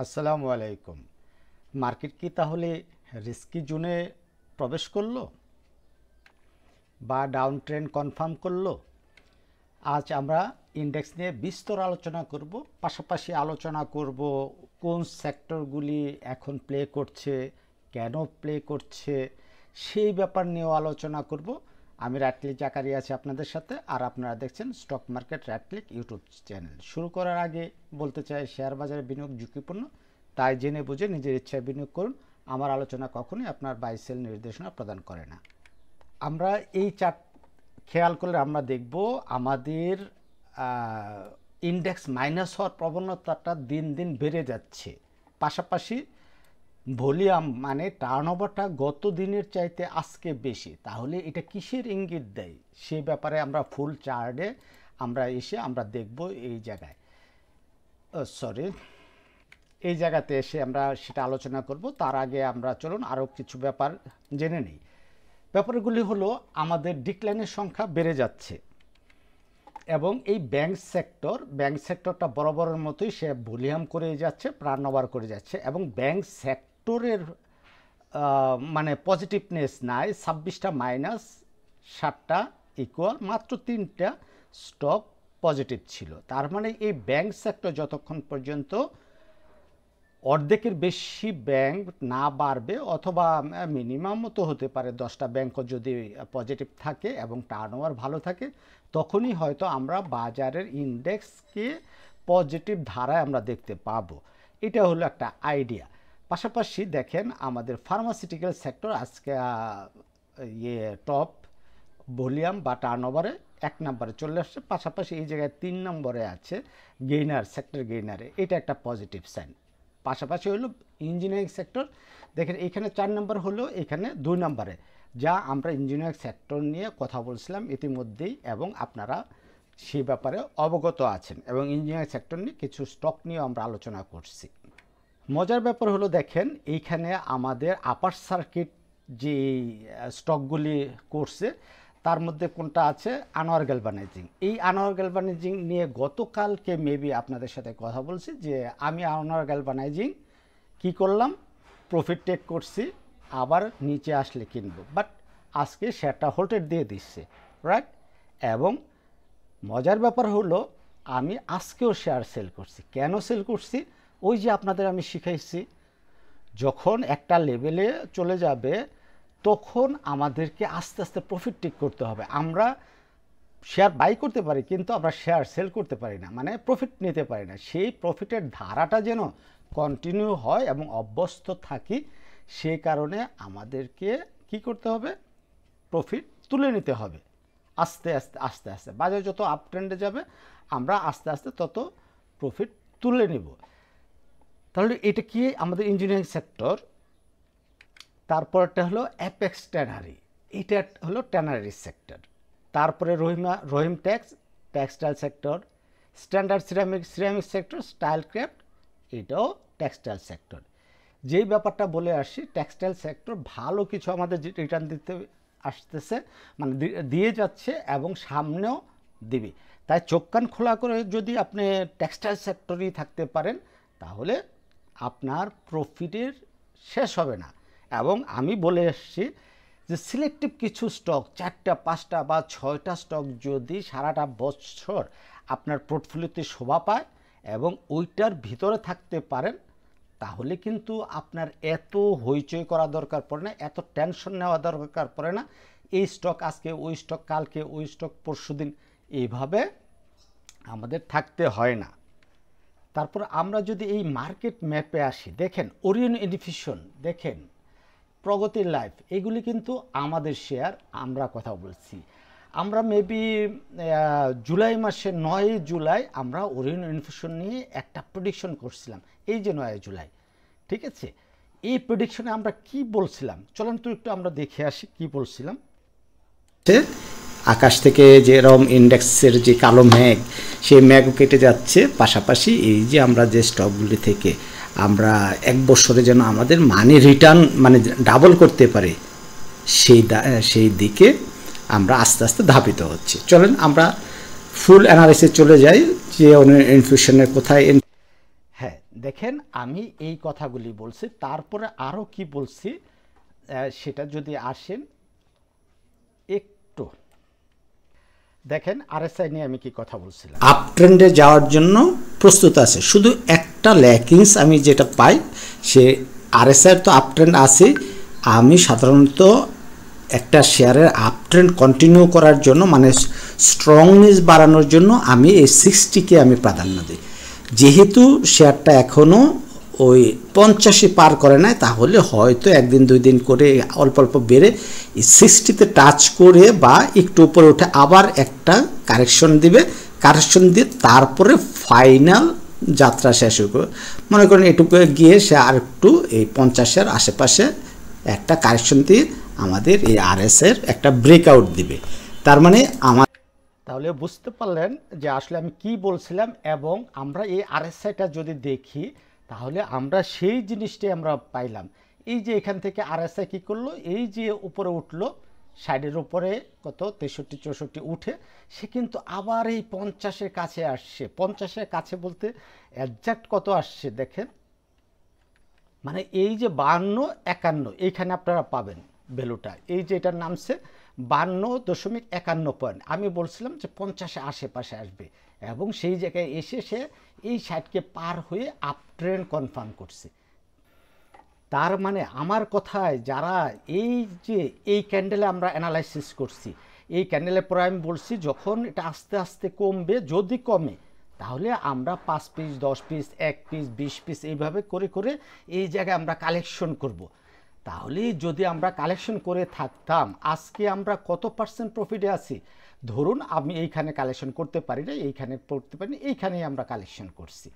আসসালামু আলাইকুম। মার্কেট কি তাহলে রিস্কি জোনে প্রবেশ করলো বা ডাউন ট্রেন্ড কনফার্ম করলো? আজ আমরা ইন্ডেক্স নিয়ে বিস্তর আলোচনা করব, পাশাপাশি আলোচনা করব কোন সেক্টরগুলি এখন প্লে করছে, কেন প্লে করছে সেই ব্যাপার নিয়েও আলোচনা করব। আমি রাটক্লিক জাকারিয়া আছি আপনাদের সাথে, আর আপনারা দেখছেন স্টক মার্কেট রাটক্লিক ইউটিউব চ্যানেল। শুরু করার আগে বলতে চাই, শেয়ার বাজারে বিনিয়োগ ঝুঁকিপূর্ণ, তাই জেনে বুঝে নিজের ইচ্ছায় বিনিয়োগ করুন। আমার আলোচনা কখনোই আপনার বাই সেল নির্দেশনা প্রদান করে না। আমরা এই চার্ট খেয়াল করলে আমরা দেখব আমাদের ইন্ডেক্স মাইনাস হওয়ার প্রবণতাটা দিন দিন বেড়ে যাচ্ছে। পাশাপাশি ভলিউম মানে টার্নওভারটা গত দিনের চাইতে আজকে বেশি। তাহলে এটা কিসের ইঙ্গিত দেয় সে ব্যাপারে আমরা ফুল চার্টে আমরা দেখব। এই জায়গাতে এসে আমরা সেটা আলোচনা করব। তার আগে আমরা চলুন আরও কিছু ব্যাপার জেনে নিই। ব্যাপারগুলি হলো, আমাদের ডিক্লাইনের সংখ্যা বেড়ে যাচ্ছে এবং এই ব্যাংক সেক্টরটা বরাবরের মতোই সে ভলিউম করে যাচ্ছে, টার্নওভার করে যাচ্ছে এবং ব্যাংক সেক্টরের মানে পজিটিভনেস নাই। 26টা মাইনাস, 7টা ইকুয়াল, মাত্র 3টা স্টক পজিটিভ ছিল। তার মানে এই ব্যাংক সেক্টর যতক্ষণ পর্যন্ত অর্ধেকের বেশি ব্যাংক না বাড়বে, অথবা মিনিমাম তো হতে পারে 10টা ব্যাংকও যদি পজিটিভ থাকে এবং টার্নওভার ভালো থাকে, তখনই হয়তো আমরা বাজারের ইন্ডেক্সকে পজিটিভ ধারায় আমরা দেখতে পাবো। এটা হলো একটা আইডিয়া। পাশাপাশি দেখেন আমাদের ফার্মাসিউটিক্যাল সেক্টর আজকে টপ ভলিউম বা টার্নওভারে 1 নম্বরে চলে আসছে। পাশাপাশি এই জায়গায় 3 নম্বরে আছে সেক্টর গেইনারে। এটা একটা পজিটিভ সাইন। পাশাপাশি হলো ইঞ্জিনিয়ারিং সেক্টর, দেখেন এখানে 4 নম্বর হলো, এখানে 2 নম্বরে, যা আমরা ইঞ্জিনিয়ারিং সেক্টর নিয়ে কথা বলছিলাম ইতিমধ্যেই এবং আপনারা সেই ব্যাপারে অবগত আছেন এবং ইঞ্জিনিয়ারিং সেক্টর নিয়ে কিছু স্টক নিয়ে আমরা আলোচনা করছি। মজার ব্যাপার হলো, দেখেন এইখানে আমাদের আপার সার্কিট যে স্টকগুলি করছে তার মধ্যে কোনটা আছে, আনোয়ার গ্যালভানাইজিং। এই আনোয়ার গ্যালভানাইজিং নিয়ে গতকালকে মেবি আপনাদের সাথে কথা বলছি যে আমি আনোয়ার গ্যালভানাইজিং কি করলাম, প্রফিট টেক করছি, আবার নিচে আসলে কিনবো, বাট আজকে শেয়ারটা হোল্ডেড দিয়ে দিচ্ছে, রাইট। এবং মজার ব্যাপার হলো, আমি আজকেও শেয়ার সেল করছি। কেন সেল করছি? ওই যে আপনাদের আমি শিখাইছি, যখন একটা লেভেলে চলে যাবে তখন আমাদেরকে আস্তে আস্তে প্রফিট টেক করতে হবে। আমরা শেয়ার বাই করতে পারি কিন্তু আমরা শেয়ার সেল করতে পারি না, মানে প্রফিট নিতে পারি না। সেই প্রফিটের ধারাটা যেন কন্টিনিউ হয় এবং অভ্যস্ত থাকি, সেই কারণে আমাদেরকে কি করতে হবে, প্রফিট তুলে নিতে হবে আস্তে আস্তে আস্তে আস্তে। বাজার যত আপ ট্রেন্ডে যাবে আমরা আস্তে আস্তে তত প্রফিট তুলে নিব। তাহলে এটা কি আমাদের ইঞ্জিনিয়ারিং সেক্টর। তারপরটা হলো অ্যাপেক্স ট্যানারি, এটা হলো ট্যানারি সেক্টর। তারপরে Rahim textile sector, standard ceramic sector, style craft, এটাও টেক্সটাইল সেক্টর। যেই ব্যাপারটা বলে আসি, টেক্সটাইল সেক্টর ভালো কিছু আমাদের রিটার্ন দিতে আসতেছে, মানে দিয়ে যাচ্ছে এবং সামনেও দিবে। তাই চোখ কান খোলা করে যদি আপনি টেক্সটাইল সেক্টরেই থাকতে পারেন তাহলে আপনার প্রফিটের শেষ হবে না। এবং আমি বলে এসেছি যে সিলেক্টিভ কিছু স্টক, 4টা 5টা বা 6টা স্টক যদি সারাটা বছর আপনার পোর্টফোলিওতে শোভা পায় এবং ওইটার ভিতরে থাকতে পারেন, তাহলে কিন্তু আপনার এত হইচই করা দরকার পড়ে না, এত টেনশন নেওয়া দরকার পড়ে না। এই স্টক আজকে, ওই স্টক কালকে, ওই স্টক পরশুদিন, এইভাবে আমাদের থাকতে হয় না। তারপর আমরা যদি এই মার্কেট ম্যাপে আসি, দেখেন ওরিয়ন ইনফিউশন, দেখেন প্রগতি লাইফ, এগুলি কিন্তু আমাদের শেয়ার। আমরা কথা বলছি, আমরা মেবি জুলাই মাসে 9 জুলাই আমরা ওরিয়ন ইনফিউশন নিয়ে একটা প্রেডিকশন করছিলাম, এই যে 9 জুলাই, ঠিক আছে। এই প্রেডিকশনে আমরা কি বলছিলাম, চলুন তো একটু আমরা দেখে আসি কি বলছিলাম। আকাশ থেকে যেরকম ইন্ডেক্সের যে কালো মেঘ, সেই মেঘ কেটে যাচ্ছে। পাশাপাশি এই যে আমরা যে স্টকগুলি থেকে আমরা 1 বছরে যেন আমাদের মানি রিটার্ন মানে ডাবল করতে পারে, সেই দিকে আমরা আস্তে আস্তে ধাবিত হচ্ছি। চলেন আমরা ফুল অ্যানালিসিস চলে যাই যে ইনফিউশনের কোথায়। হ্যাঁ দেখেন আমি এই কথাগুলি বলছি, তারপরে আরও কি বলছি সেটা যদি আসেন একটু দেখেন। আরএসআই নিয়ে আমি কি কথা বলছিলাম, আপ ট্রেন্ডে যাওয়ার জন্য প্রস্তুত আছে, শুধু একটা ল্যাকিংস আমি যেটা পাই সে আরএসআই তো আপ ট্রেন্ড আছে। আমি সাধারণত একটা শেয়ারের আপ ট্রেন্ড কন্টিনিউ করার জন্য মানে স্ট্রংনেস বাড়ানোর জন্য আমি এই 60কে আমি প্রাধান্য দিই। যেহেতু শেয়ারটা এখনও ওই 50 পার করে নাই, তাহলে হয়তো একদিন দুই দিন করে অল্প অল্প বেড়ে 60তে টাচ করে বা একটু উপরে উঠে আবার একটা কারেকশন দিবে, কারেকশন দিয়ে তারপরে ফাইনাল যাত্রা শেষ হবে। মনে করেন এটুকু গিয়ে সে আর একটু এই 50-এর আশেপাশে একটা কারেকশন দিয়ে আমাদের এই আরএসের একটা ব্রেকআউট দিবে। তার মানে আমার তাহলে বুঝতে পারলেন যে আসলে আমি কি বলছিলাম। এবং আমরা এই আরএসআইটা যদি দেখি তাহলে আমরা সেই জিনিসটাই আমরা পাইলাম। এই যে এখান থেকে আরএসআই কী করলো, এই যে উপরে উঠলো সাইডের উপরে কত 63-64 উঠে সে কিন্তু আবার এই 50-এর কাছে আসছে। 50-এর কাছে বলতে একজ্যাক্ট কত আসছে দেখেন, মানে এই যে 52-51 এইখানে আপনারা পাবেন ভ্যালুটা। এই যে এটার নামছে 52.51 পয়েন্ট। আমি বলছিলাম যে 50-এর আশেপাশে আসবে এবং সেই জায়গায় এসে সে এই সাইডকে পার হয়ে আপ ট্রেন্ড কনফার্ম করছে। তার মানে আমার কথায় যারা এই যে এই ক্যান্ডেলে আমরা অ্যানালাইসিস করছি, এই ক্যান্ডেলের পরে আমি বলছি যখন এটা আস্তে আস্তে কমবে, যদি কমে তাহলে আমরা 5 পিস 10 পিস 1 পিস 20 পিস এইভাবে করে করে এই জায়গায় আমরা কালেকশন করব। তাহলে যদি আমরা কালেকশন করে থাকতাম আজকে আমরা কত পার্সেন্ট প্রফিটে আছি। ধরুন আমি এইখানে কালেকশন করতে পারি না, এইখানে করতে পারি না, এইখানেই আমরা কালেকশন করছি।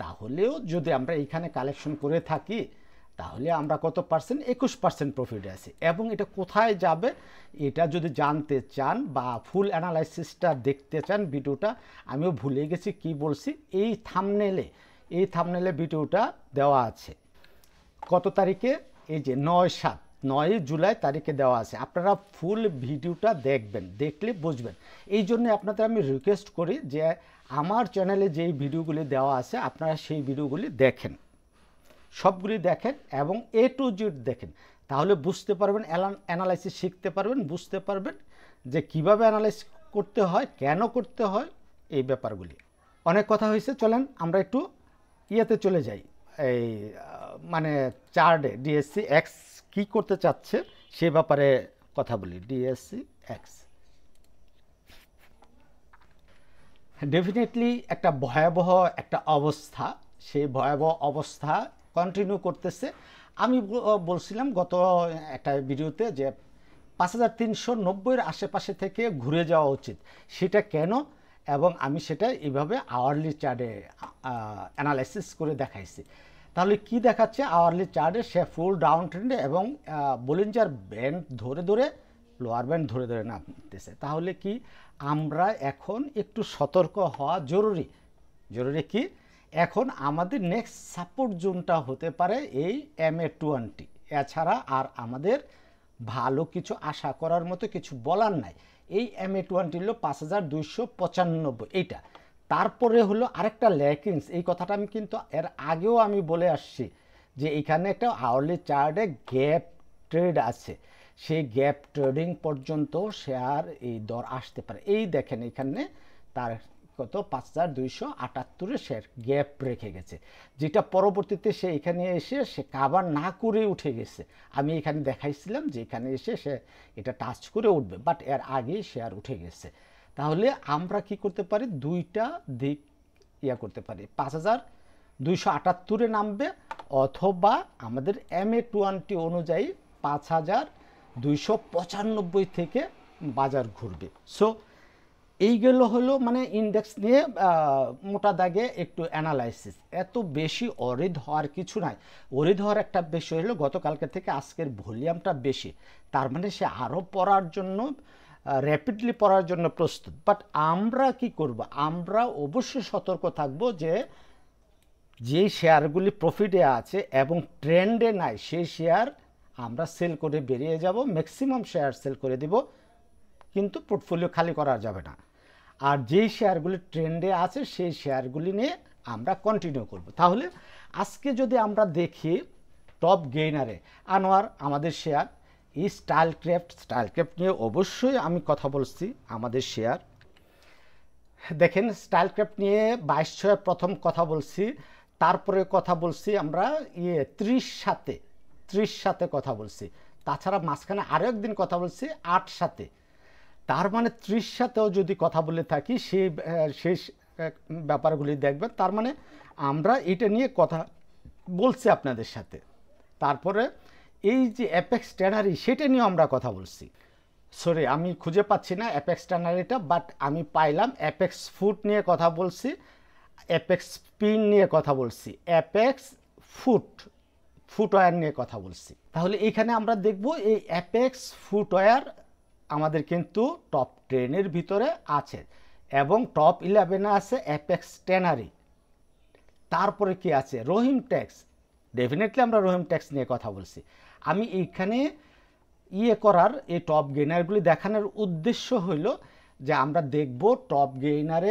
তাহলেও যদি আমরা এইখানে কালেকশন করে থাকি তাহলে আমরা কত পার্সেন্ট, 21% প্রফিটে আছে। এবং এটা কোথায় যাবে এটা যদি জানতে চান বা ফুল অ্যানালাইসিসটা দেখতে চান ভিডিওটা, আমিও ভুলে গেছি কি বলছি, এই থাম্বনেলে ভিডিওটা দেওয়া আছে। কত তারিখে, এই যে 9 জুলাই তারিখে দেওয়া আছে। আপনারা ফুল ভিডিওটা দেখবেন, দেখলে বুঝবেন। এই জন্য আপনাদের আমি রিকোয়েস্ট করি যে আমার চ্যানেলে যেই ভিডিওগুলি দেওয়া আছে আপনারা সেই ভিডিওগুলি দেখেন, সবগুলি দেখেন এবং A to Z দেখেন। তাহলে বুঝতে পারবেন, অ্যানালাইসিস শিখতে পারবেন, বুঝতে পারবেন যে কিভাবে অ্যানালাইসিস করতে হয়, কেন করতে হয়, এই ব্যাপারগুলি। অনেক কথা হয়েছে, চলেন আমরা একটু ইয়েতে চলে যাই, এই মানে চার্টে ডিএসসি এক্স কী করতে চাচ্ছে সে ব্যাপারে কথা বলি। ডিএসসি এক্স ডেফিনেটলি একটা ভয়াবহ একটা অবস্থা, সেই ভয়াবহ অবস্থা কন্টিনিউ করতেছে। আমি বলছিলাম গত একটা ভিডিওতে যে 5390-এর আশেপাশে থেকে ঘুরে যাওয়া উচিত। সেটা কেন, এবং আমি সেটা এইভাবে আওয়ারলি চার্টে অ্যানালাইসিস করে দেখাইছি। তাহলে কি দেখাচ্ছে আওয়ারলি চার্টে, সে ফুল ডাউন ট্রেন্ডে এবং বলিঞ্জার ব্যান্ড ধরে ধরে লোয়ার ব্যান্ড ধরে ধরে নামতেছে। তাহলে কি আমরা এখন একটু সতর্ক হওয়া জরুরি। কি এখন আমাদের নেক্সট সাপোর্ট জোনটা হতে পারে এই MA20। এছাড়া আর আমাদের ভালো কিছু আশা করার মতো কিছু বলার নাই। এই MA20 হলো 5295 এইটা। তারপরে হলো আরেকটা ল্যাকিংস, এই কথাটা আমি কিন্তু এর আগেও আমি বলে আসছি যে এখানে একটা আওয়ারলি চার্টে গ্যাপ ট্রেড আছে, সেই গ্যাপ ট্রেডিং পর্যন্ত শেয়ার এই দর আসতে পারে। এই দেখেন এখানে তার কত 5278 শেয়ার গ্যাপ রেখে গেছে, যেটা পরবর্তীতে সে এখানে এসে সে কাভার না করে উঠে গেছে। আমি এখানে দেখাইছিলাম যে এখানে এসে সে এটা টাচ করে উঠবে, বাট এর আগেই শেয়ার উঠে গেছে। তাহলে আমরা কি করতে পারি, দুইটা দিক করতে পারি, 5278-এ নামবে অথবা আমাদের MA20 অনুযায়ী 5295 থেকে বাজার ঘুরবে। সো এইগুলো হলো মানে ইন্ডেক্স নিয়ে মোটা দাগে একটু অ্যানালাইসিস। এত বেশি অরিড হওয়ার কিছু নাই। অরিড হওয়ার একটা বিষয় হলো গতকালকে থেকে আজকের ভলিউমটা বেশি, তার মানে সে আরও পড়ার জন্য র্যাপিডলি পড়ার জন্য প্রস্তুত। বাট আমরা কি করব, আমরা অবশ্যই সতর্ক থাকব যে যেই শেয়ারগুলি প্রফিটে আছে এবং ট্রেন্ডে নাই সেই শেয়ার আমরা সেল করে বেরিয়ে যাব, ম্যাক্সিমাম শেয়ার সেল করে দেব, কিন্তু পোর্টফোলিও খালি করা যাবে না। আর যেই শেয়ারগুলি ট্রেন্ডে আছে সেই শেয়ারগুলি নিয়ে আমরা কন্টিনিউ করব। তাহলে আজকে যদি আমরা দেখি টপ গেইনারে আনোয়ার আমাদের শেয়ার, এই স্টাইল ক্রাফট নিয়ে অবশ্যই আমি কথা বলছি, আমাদের শেয়ার দেখেন স্টাইল ক্রাফট নিয়ে 2200 প্রথম কথা বলছি, তারপরে কথা বলছি আমরা 30 সাথে কথা বলছি, তাছাড়া মাঝখানে আরও একদিন কথা বলছি 8 সাথে। তার মানে 30 সাথেও যদি কথা বলে থাকি সেই ব্যাপারগুলি দেখবেন, তার মানে আমরা এটা নিয়ে কথা বলছি আপনাদের সাথে। তারপরে এই যে অ্যাপেক্স ট্যানারি সেটা নিয়েও আমরা কথা বলছি। সরি আমি খুঁজে পাচ্ছি না অ্যাপেক্স ট্যানারিটা, বাট আমি পাইলাম অ্যাপেক্স ফুড নিয়ে কথা বলছি, অ্যাপেক্স স্পিন নিয়ে কথা বলছি, অ্যাপেক্স ফুটওয়্যার নিয়ে কথা বলছি। তাহলে এইখানে আমরা দেখব এই অ্যাপেক্স ফুটওয়্যার আমাদের কিন্তু টপ 10-এর ভিতরে আছে এবং টপ 11-এ আছে অ্যাপেক্স ট্যানারি। তারপরে কি আছে রহিম ট্যাক্স, ডেফিনেটলি আমরা রহিম ট্যাক্স নিয়ে কথা বলছি। আমি এইখানে করার এই টপ গেইনারগুলি দেখানোর উদ্দেশ্য হইল যে আমরা দেখব টপ গেইনারে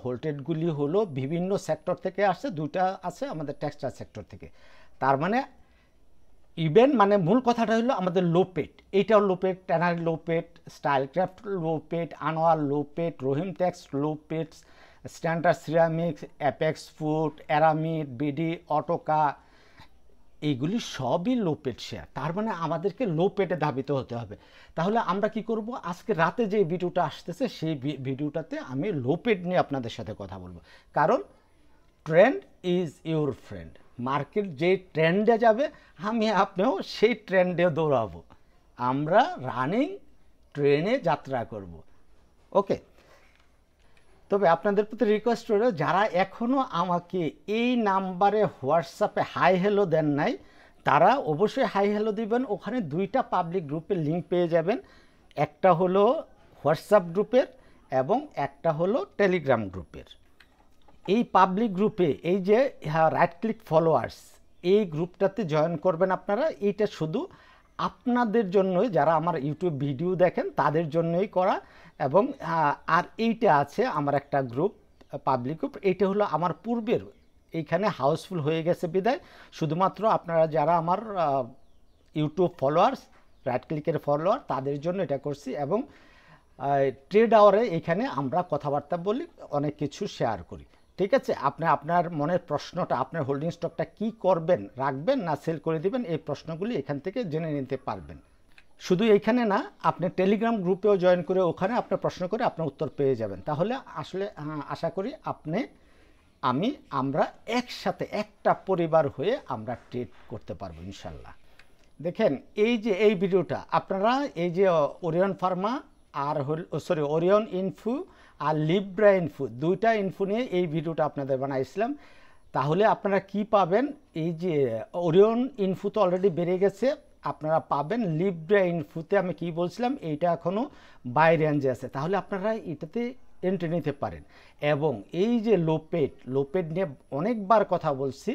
হোল্টেডগুলি হলো বিভিন্ন সেক্টর থেকে আসছে, দুইটা আছে আমাদের টেক্সটাইল সেক্টর থেকে। তার মানে ইভেন মানে মূল কথাটা হলো আমাদের লোপেট, এইটাও লোপেট, ট্যানারি লোপেট, স্টাইল ক্রাফট লোপেট, আনোয়ার লোপেট, রহিম ট্যাক্স লোপেট, standard ceramics, apex food, aramid, BD, অটোকা, এইগুলি সবই লোপেট শেয়ার। তার মানে আমাদেরকে লোপেটে ধাবিত হতে হবে। তাহলে আমরা কি করব, আজকে রাতে যে ভিডিওটা আসতেছে সেই ভিডিওটাতে আমি লোপেট নিয়ে আপনাদের সাথে কথা বলবো, কারণ trend is your friend. Market যে ট্রেন্ডে যাবে আমি আপনিও সেই ট্রেন্ডে দৌড়াবো, আমরা রানিং ট্রেনে যাত্রা করব। ওকে, তবে আপনাদের প্রতি রিকোয়েস্ট রইল যারা এখনও আমাকে এই নাম্বারে হোয়াটসঅ্যাপে হাই হ্যালো দেন নাই তারা অবশ্যই হাই হ্যালো দিবেন। ওখানে দুইটা পাবলিক গ্রুপের লিঙ্ক পেয়ে যাবেন, একটা হলো হোয়াটসঅ্যাপ গ্রুপের এবং একটা হলো টেলিগ্রাম গ্রুপের। এই পাবলিক গ্রুপে এই যে রাইট ক্লিক ফলোয়ার্স, এই গ্রুপটাতে জয়েন করবেন আপনারা। এইটা শুধু আপনাদের জন্যই, যারা আমার ইউটিউব ভিডিও দেখেন তাদের জন্যই করা। এবং আর এইটা আছে আমার একটা গ্রুপ, পাবলিক গ্রুপ, এইটা হলো আমার পূর্বের, এইখানে হাউসফুল হয়ে গেছে বিদায় শুধুমাত্র আপনারা যারা আমার ইউটিউব ফলোয়ার্স, রাইট ক্লিকের ফলোয়ার, তাদের জন্য এটা করছি। এবং ট্রেড আওয়ারে এখানে আমরা কথাবার্তা বলি, অনেক কিছু শেয়ার করি। ঠিক আছে, আপনি আপনার মনের প্রশ্নটা, আপনার হোল্ডিং স্টকটা কি করবেন, রাখবেন না সেল করে দিবেন, এই প্রশ্নগুলি এখান থেকে জেনে নিতে পারবেন। শুধু এইখানে না, আপনি টেলিগ্রাম গ্রুপেও জয়েন করে ওখানে আপনার প্রশ্ন করে আপনার উত্তর পেয়ে যাবেন। তাহলে আসলে আশা করি আমরা একসাথে একটা পরিবার হয়ে আমরা ট্রেড করতে পারবো ইনশাল্লাহ। দেখেন এই যে এই ভিডিওটা আপনারা এই যে ওরিয়ন ফার্মা আর ওরিয়ন ইনফো আর লিব্রা ইনফো, দুইটা ইনফো নিয়ে এই ভিডিওটা আপনাদের বানাইছিলাম। তাহলে আপনারা কি পাবেন, এই যে ওরিয়ন ইনফো তো অলরেডি বেড়ে গেছে, আপনারা পাবেন লিব্রা ইনফোতে আমি কি বলছিলাম এইটা এখনও বাই রেঞ্জে আছে, তাহলে আপনারা এটাতে এন্ট্রি নিতে পারেন। এবং এই যে লোপেড নিয়ে অনেকবার কথা বলছি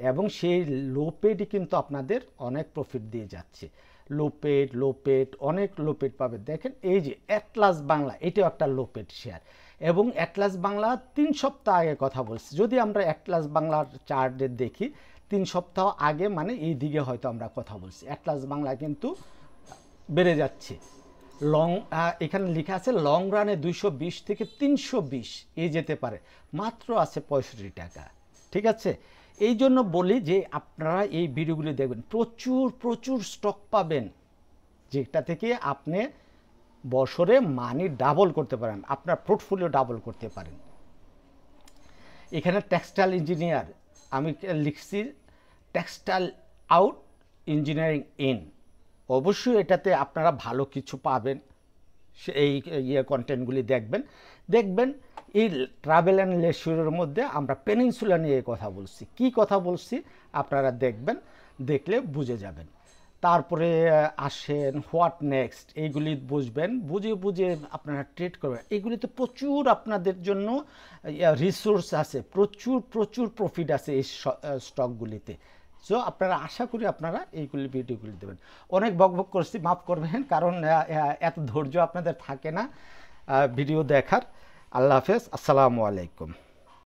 এবং সেই লোপেডই কিন্তু আপনাদের অনেক প্রফিট দিয়ে যাচ্ছে। লোপেড অনেক লোপেড পাবে। দেখেন এই যে অ্যাটলাস বাংলা, এটাও একটা লোপেড শেয়ার। এবং অ্যাটলাস বাংলা 3 সপ্তাহ আগে কথা বলছি, যদি আমরা অ্যাটলাস বাংলার চার্টে দেখি 3 সপ্তাহ আগে মানে এই দিকে হয়তো আমরা কথা বলছি। অ্যাটলাস বাংলা কিন্তু বেড়ে যাচ্ছে, এখানে লেখা আছে লং রানে 220 থেকে 320 যেতে পারে, মাত্র আছে 65 টাকা। ঠিক আছে, এই জন্য বলি যে আপনারা এই ভিডিওগুলি দেখবেন, প্রচুর স্টক পাবেন যেটা থেকে আপনি বছরে মানি ডাবল করতে পারেন, আপনার পোর্টফোলিও ডাবল করতে পারেন। এখানে টেক্সটাইল ইঞ্জিনিয়ার আমি লিখছি টেক্সটাইল আউট, ইঞ্জিনিয়ারিং ইন, অবশ্যই এটাতে আপনারা ভালো কিছু পাবেন। এই কন্টেন্টগুলি দেখবেন। এই ট্রাভেল অ্যান্ড লেজারের মধ্যে আমরা পেনিনসুলা নিয়ে কথা বলছি, কি কথা বলছি আপনারা দেখলে বুঝে যাবেন। তারপরে আসেন হোয়াট নেক্সট, এইগুলি বুঝবেন, বুঝে আপনারা ট্রেড করবেন। এইগুলিতে প্রচুর আপনাদের জন্য রিসোর্স আছে, প্রচুর প্রফিট আছে এই স্টকগুলিতে। সো আপনারা আশা করি আপনারা এইগুলি ভিডিওগুলি দেবেন। অনেক বকবক করছি, মাফ করবেন, কারণ এত ধৈর্য আপনাদের থাকে না ভিডিও দেখার। আল্লাহ হাফেজ, আসসালামু আলাইকুম।